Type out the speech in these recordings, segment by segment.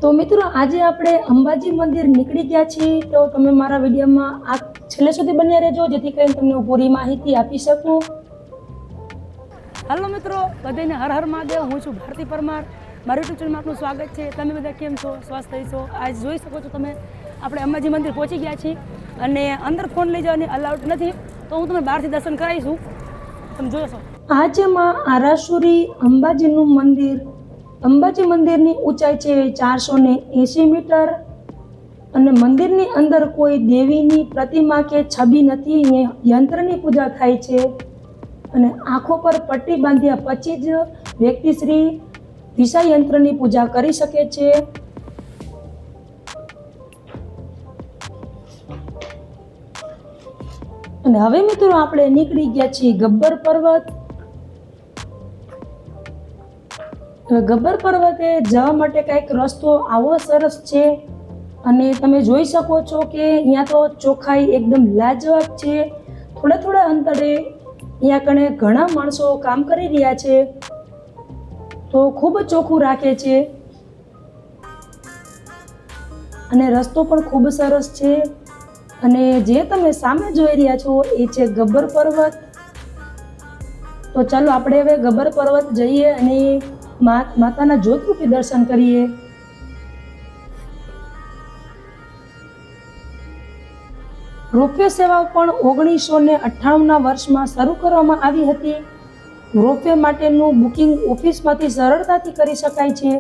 તો મિત્રો આજે આપણે અંબાજી મંદિર નીકળી ગયા છીએ, તો તમે મારા વિડીયોમાં આ છેલ્લે સુધી બન્યા રહેજો જેથી કરીને તમને પૂરી માહિતી આપી શકું. હાલો મિત્રો, બધાને હર હર મહાદેવ. હું છું ભારતી પરમાર. મારી યુટ્યુબ ચેનલમાં આપનું સ્વાગત છે. તમે બધા કેમ છો? સ્વસ્થ છો? આજ જોઈ શકો છો તમે, આપણે અંબાજી મંદિર પહોંચી ગયા છીએ અને અંદર ફોન લઈ જવાની અલાઉડ નથી, તો હું તમને બહારથી દર્શન કરાવીશું. તમે જોશો આજે માં આરાસુરી અંબાજીનું મંદિર. અંબાજી મંદિરની ઊંચાઈ છે 480 મીટર અને મંદિરની અંદર કોઈ દેવીની પ્રતિમા કે છબી નથી. યંત્રની પૂજા થાય છે અને આંખો પર પટ્ટી બાંધ્યા પછી જ વ્યક્તિ શ્રી દિશા યંત્રની પૂજા કરી શકે છે. અને હવે મિત્રો આપણે નીકળી ગયા છીએ ગબ્બર પર્વત. ગબ્બર પર્વતે જવા માટે કંઈક રસ્તો આવો સરસ છે અને તમે જોઈ શકો છો કે અહીંયા તો ચોખ્ખાઈ એકદમ લાજવાબ છે. થોડા થોડા અંતરે અહીંયા કણે ઘણા માણસો કામ કરી રહ્યા છે, તો ખૂબ જ ચોખ્ખું રાખે છે અને રસ્તો પણ ખૂબ સરસ છે. અને જે તમે સામે જોઈ રહ્યા છો એ છે ગબ્બર પર્વત. તો ચાલો આપણે હવે ગબ્બર પર્વત જઈએ અને માતાના જ્યોતરૂપી દર્શન કરીએ. રોપવે સેવા પણ 1998ના વર્ષમાં શરૂ કરવામાં આવી હતી. રોપવે માટેનું બુકિંગ ઓફિસમાંથી સરળતાથી કરી શકાય છે.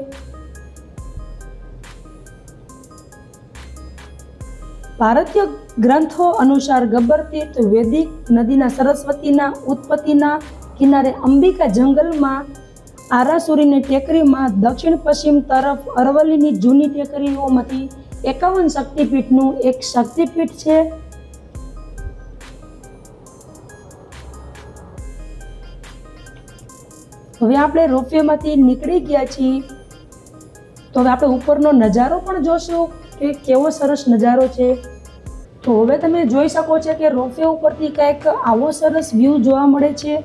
ભારતીય ગ્રંથો અનુસાર ગબ્બર તીર્થ વૈદિક નદીના સરસ્વતીના ઉત્પત્તિના કિનારે અંબિકા જંગલમાં આરાસુરીની ટેકરીમાં દક્ષિણ પશ્ચિમ તરફ અરવલ્લીની જૂની ટેકરીઓમાંથી 51 શક્તિપીઠનું એક શક્તિપીઠ છે. હવે આપણે રોપવેમાંથી નીકળી ગયા છીએ, તો હવે આપણે ઉપરનો નજારો પણ જોશું કે કેવો સરસ નજારો છે. તો હવે તમે જોઈ શકો છો કે રોપવે ઉપરથી કંઈક આવો સરસ વ્યૂ જોવા મળે છે.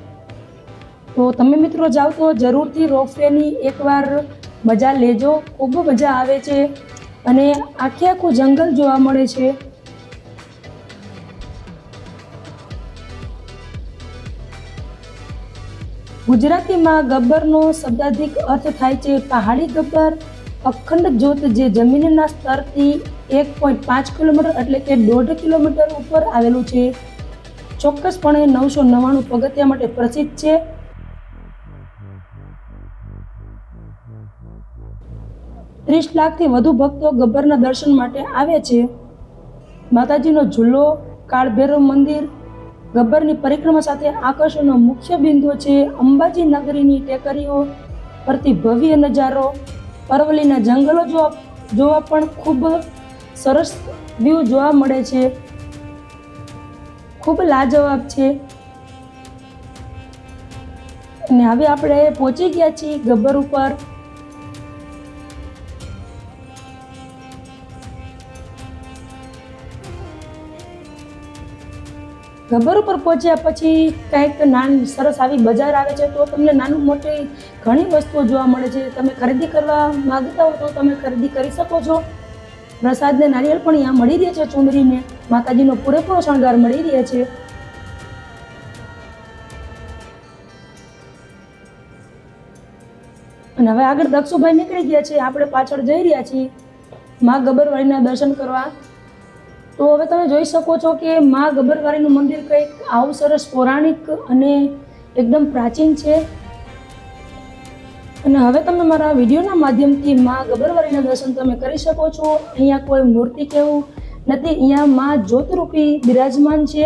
તો તમે મિત્રો જાઓ તો જરૂરથી રોપવેની એકવાર મજા લેજો. ખૂબ મજા આવે છે અને આખું જંગલ જોવા મળે છે. ગુજરાતીમાં ગબ્બરનો શબ્દાધિક અર્થ થાય છે પહાડી ગબ્બર. અખંડ જ્યોત જે જમીનના સ્તરથી 1.5 કિલોમીટર એટલે કે 1.5 કિલોમીટર ઉપર આવેલું છે. ચોક્કસપણે 999 પગથિયા માટે પ્રસિદ્ધ છે. $30 લાખથી વધુ ભક્તો ગબ્બરના દર્શન માટે આવે છે. માતાજીનો ઝૂલો, કાળભૈરવ મંદિર ગબ્બરની પરિક્રમા સાથે આકર્ષણનો મુખ્ય બિંદુ છે. અંબાજી નગરીની ટેકરીઓ પરથી ભવ્ય નજારો, અરવલ્લીના જંગલો જોવા પણ ખૂબ સરસ વ્યૂ જોવા મળે છે. ખૂબ લાજવાબ છે. અને હવે આપણે પહોંચી ગયા છીએ ગબ્બર ઉપર. ગબ્બર ઉપર પહોંચ્યા પછી કંઈક નાની સરસ આવી બજાર આવે છે, તો તમને નાનું મોટી ઘણી વસ્તુઓ જોવા મળે છે. તમે ખરીદી કરવા માંગતા હો તો તમે ખરીદી કરી શકો છો. પ્રસાદને નારિયેળ પણ અહીંયા મળી રહે છે. ચૂંદડીને માતાજીનો પૂરેપૂરો શણગાર મળી રહે છે. અને હવે આગળ દક્ષુભાઈ નીકળી ગયા છે, આપણે પાછળ જઈ રહ્યા છીએ મા ગબ્બરવાળીના દર્શન કરવા. તો હવે તમે જોઈ શકો છો કે મા ગબ્બરવાળીનું મંદિર કંઈક આવું સરસ પૌરાણિક અને એકદમ પ્રાચીન છે. અને હવે તમે મારા વિડીયોના માધ્યમથી મા ગબ્બરવાળીના દર્શન તમે કરી શકો છો. અહીંયા કોઈ મૂર્તિ કેવું નથી, અહીંયા મા જ્યોતરૂપી બિરાજમાન છે.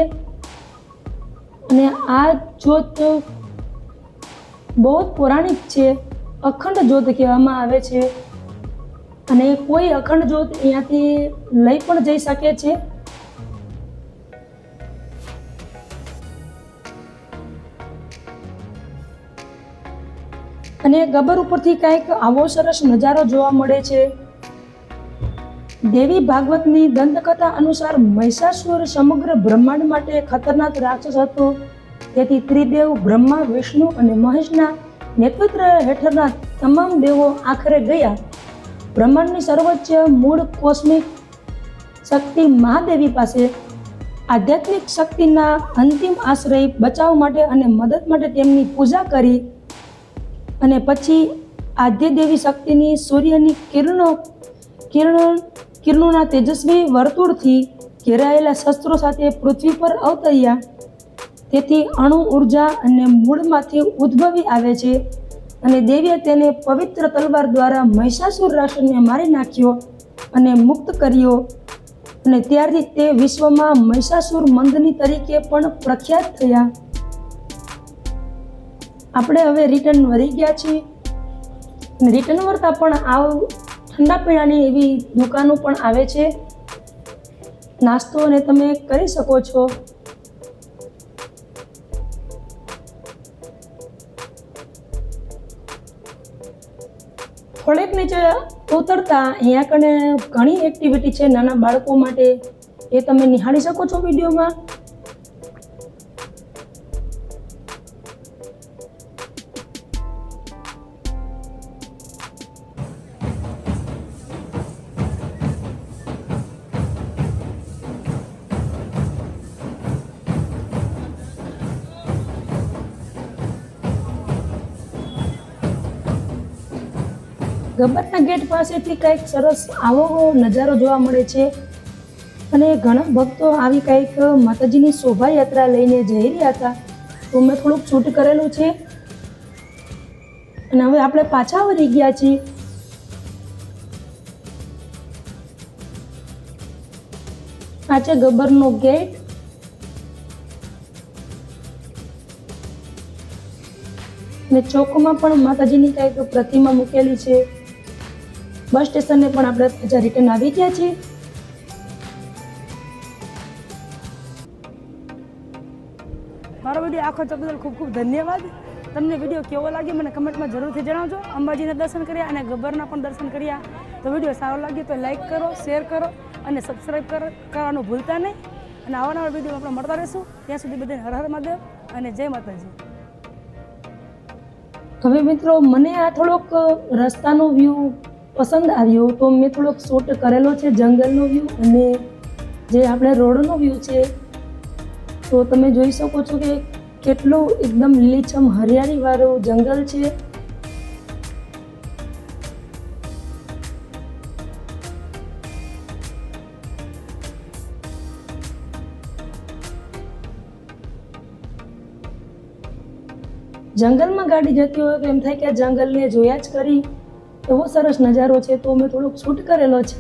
અને આ જ્યોત બહુ જ પૌરાણિક છે. અખંડ જ્યોત કહેવામાં આવે છે અને કોઈ અખંડ જ્યોત અહીંયાથી લઈ પણ જઈ શકે છે. અને ગબ્બર ઉપરથી કંઈક આવો સરસ નજારો જોવા મળે છે. દેવી ભાગવતની દંતકથા અનુસાર મહિષાસુર સમગ્ર બ્રહ્માંડ માટે ખતરનાક રાક્ષસ હતો. તેથી ત્રિદેવ બ્રહ્મા, વિષ્ણુ અને મહેશના નેતૃત્વ હેઠળના તમામ દેવો આખરે ગયા બ્રહ્માંડની સર્વોચ્ચ મૂળ કોસ્મિક શક્તિ મહાદેવી પાસે આધ્યાત્મિક શક્તિના અંતિમ આશ્રય બચાવ માટે અને મદદ માટે તેમની પૂજા કરી અને પછી આદ્ય દેવી શક્તિની સૂર્યની કિરણોના તેજસ્વી વર્તુળથી ઘેરાયેલા શસ્ત્રો સાથે પૃથ્વી પર અવતર્યા. તેથી અણુ ઉર્જા અને મૂળમાંથી ઉદ્ભવી આવે છે અને દેવીએ તેને પવિત્ર તલવાર દ્વારા મહિષાસુર રાક્ષસને મારી નાખ્યો અને મુક્ત કર્યો અને ત્યારથી તે વિશ્વમાં મહિષાસુર મંદિની તરીકે પણ પ્રખ્યાત થયા. આપણે હવે રિટર્ન વળી ગયા છીએ અને રિટર્ન વળતા પણ ઠંડા પીણાની એવી દુકાનો પણ આવે છે, નાસ્તો અને તમે કરી શકો છો. થોડેક નીચે ઉતરતા અહીંયા કને ઘણી એક્ટિવિટી છે નાના બાળકો માટે, એ તમે નિહાળી શકો છો વિડીયોમાં. ગબ્બરના ગેટ પાસેથી કંઈક સરસ આવો નજારો જોવા મળે છે અને ઘણા ભક્તો આવી કંઈક માતાજીની શોભાયાત્રા લઈને જઈ રહ્યા હતા, તો મેં થોડુંક શૂટ કરેલું છે. અને હવે આપણે પાછા વળી ગયા છીએ. આ છે ગબ્બરનો ગેટ. અને ચોકમાં પણ માતાજીની કંઈક પ્રતિમા મૂકેલી છે. બસ સ્ટેશને પણ આપણે પાછા રિટર્ન આવી ગયા છીએ. મારો વિડીયો આખો જોવા બદલ ખૂબ ખૂબ ધન્યવાદ. તમને વિડીયો કેવો લાગ્યો મને કમેન્ટમાં જરૂરથી જણાવજો. અંબાજીના દર્શન કર્યા અને ગબ્બરના પણ દર્શન કર્યા, તો વિડીયો સારો લાગ્યો તો લાઈક કરો, શેર કરો અને સબસ્ક્રાઈબ કરવાનું ભૂલતા નહીં. અને આવા નવા વિડીયો આપણે મળતા રહીશું. ત્યાં સુધી બધાને હર હર મહાદેવ અને જય માતાજી. હવે મિત્રો, મને આ થોડોક રસ્તાનો વ્યૂ પસંદ આવ્યો તો મેં થોડોક શૂટ કરેલો છે, જંગલનો વ્યૂ અને જે આપણે રોડનો વ્યૂ છે. તો તમે જોઈ શકો છો કે કેટલું એકદમ લીલીછમ હરિયાળીવાળું જંગલ છે. જંગલમાં ગાડી જતી હોય તો એમ થાય કે આ જંગલને જોયા જ કરી, એવો સરસ નજારો છે. તો મેં થોડોક શૂટ કરેલો છે.